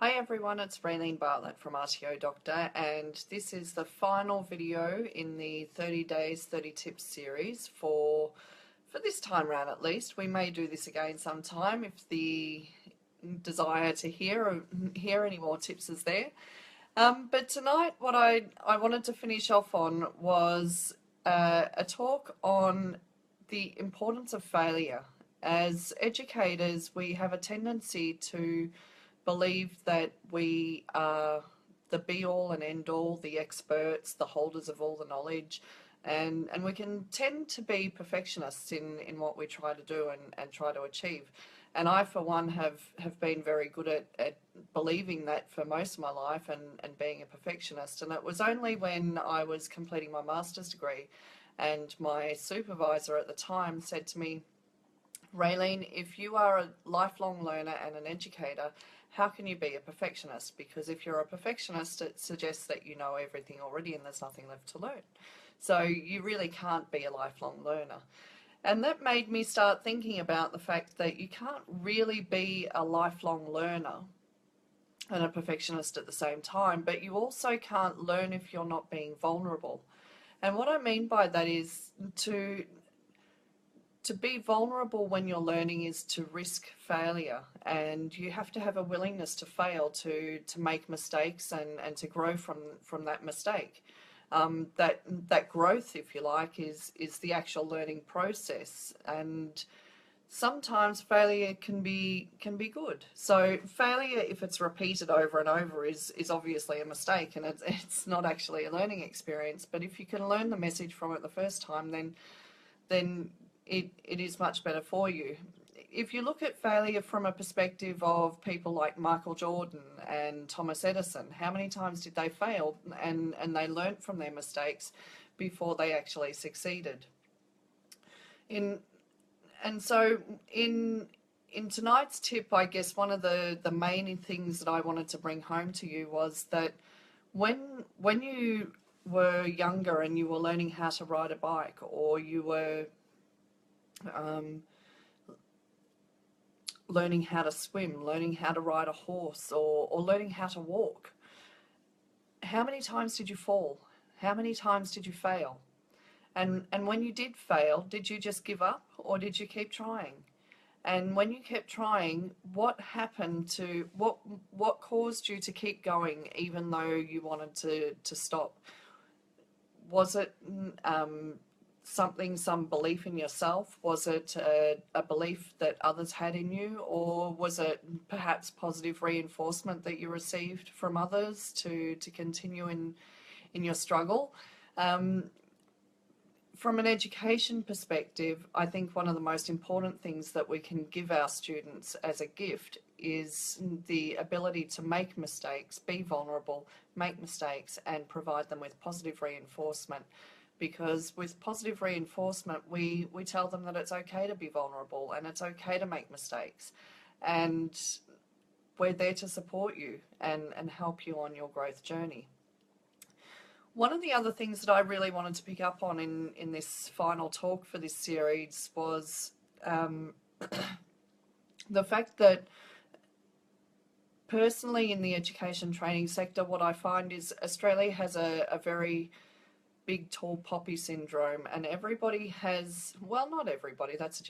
Hi everyone, it's Raylene Bartlett from RTO Doctor, and this is the final video in the 30 Days, 30 Tips series for this time round at least. We may do this again sometime if the desire to hear any more tips is there. But tonight what I wanted to finish off on was a talk on the importance of failure. As educators, we have a tendency to believe that we are the be-all and end-all, the experts, the holders of all the knowledge, and we can tend to be perfectionists in what we try to do and try to achieve. And I, for one, have been very good at believing that for most of my life and being a perfectionist. And it was only when I was completing my master's degree and my supervisor at the time said to me, Raylene, if you are a lifelong learner and an educator, how can you be a perfectionist? Because if you're a perfectionist, it suggests that you know everything already and there's nothing left to learn. So you really can't be a lifelong learner. And that made me start thinking about the fact that you can't really be a lifelong learner and a perfectionist at the same time, but you also can't learn if you're not being vulnerable. And what I mean by that is to be vulnerable when you're learning is to risk failure, and you have to have a willingness to fail, to make mistakes and to grow from that mistake. That growth, if you like, is the actual learning process, and sometimes failure can be good. So failure, if it's repeated over and over, is obviously a mistake, and it's not actually a learning experience. But if you can learn the message from it the first time, then it is much better for you. If you look at failure from a perspective of people like Michael Jordan and Thomas Edison, how many times did they fail and they learnt from their mistakes before they actually succeeded? And so in tonight's tip, I guess one of the main things that I wanted to bring home to you was that when you were younger and you were learning how to ride a bike, or you were learning how to swim, learning how to ride a horse, or learning how to walk, how many times did you fall? How many times did you fail? And when you did fail, did you just give up, or did you keep trying? And when you kept trying, what happened to what caused you to keep going even though you wanted to stop? Was it some belief in yourself? Was it a belief that others had in you? Or was it perhaps positive reinforcement that you received from others to continue in your struggle? From an education perspective, I think one of the most important things that we can give our students as a gift is the ability to make mistakes, be vulnerable, make mistakes, and provide them with positive reinforcement. Because with positive reinforcement, we tell them that it's okay to be vulnerable and it's okay to make mistakes. And we're there to support you and help you on your growth journey. One of the other things that I really wanted to pick up on in this final talk for this series was the fact that personally in the education training sector, what I find is Australia has a very big tall poppy syndrome, and everybody has, well, not everybody, that's a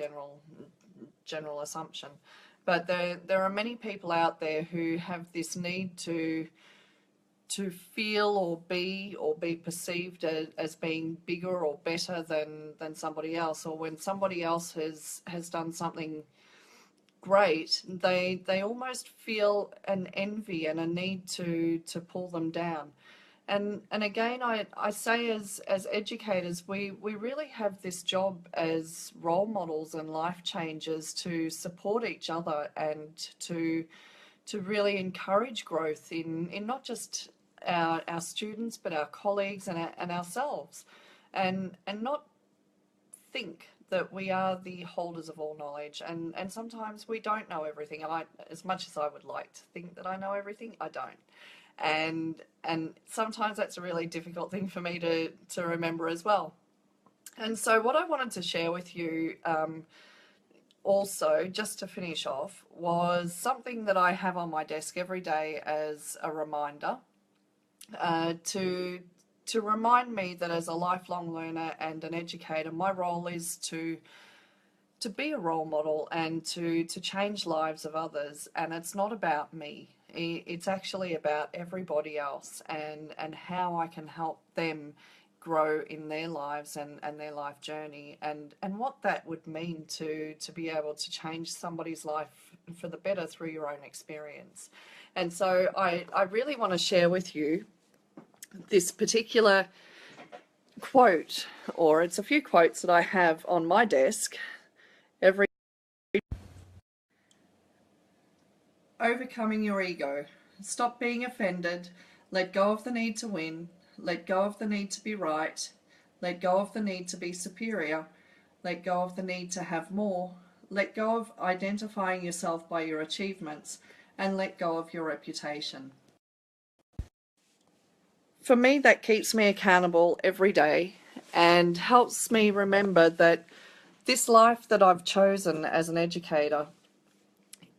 general assumption, but there are many people out there who have this need to feel or be perceived as being bigger or better than somebody else, or when somebody else has done something great, they almost feel an envy and a need to pull them down. And again, I say as educators, we really have this job as role models and life changers to support each other and to really encourage growth in not just our students, but our colleagues and ourselves, and not think that we are the holders of all knowledge. And sometimes we don't know everything. And as much as I would like to think that I know everything, I don't. And sometimes that's a really difficult thing for me to remember as well. And so what I wanted to share with you also, just to finish off, was something that I have on my desk every day as a reminder to remind me that as a lifelong learner and an educator, my role is to be a role model and to change lives of others. And it's not about me. It's actually about everybody else and how I can help them grow in their lives and their life journey, and what that would mean to be able to change somebody's life for the better through your own experience. And so I really want to share with you this particular quote, or it's a few quotes that I have on my desk every. Overcoming your ego. Stop being offended. Let go of the need to win. Let go of the need to be right. Let go of the need to be superior. Let go of the need to have more. Let go of identifying yourself by your achievements, and let go of your reputation. For me, that keeps me accountable every day and helps me remember that this life that I've chosen as an educator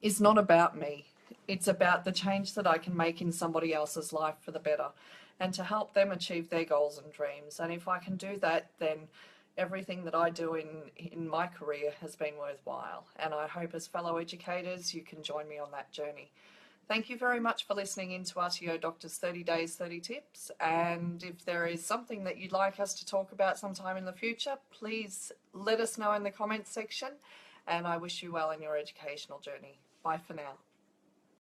is not about me. It's about the change that I can make in somebody else's life for the better and to help them achieve their goals and dreams. And if I can do that, then everything that I do in my career has been worthwhile. And I hope as fellow educators, you can join me on that journey. Thank you very much for listening into RTO Doctors 30 Days, 30 Tips. And if there is something that you'd like us to talk about sometime in the future, please let us know in the comments section. And I wish you well in your educational journey. Bye for now.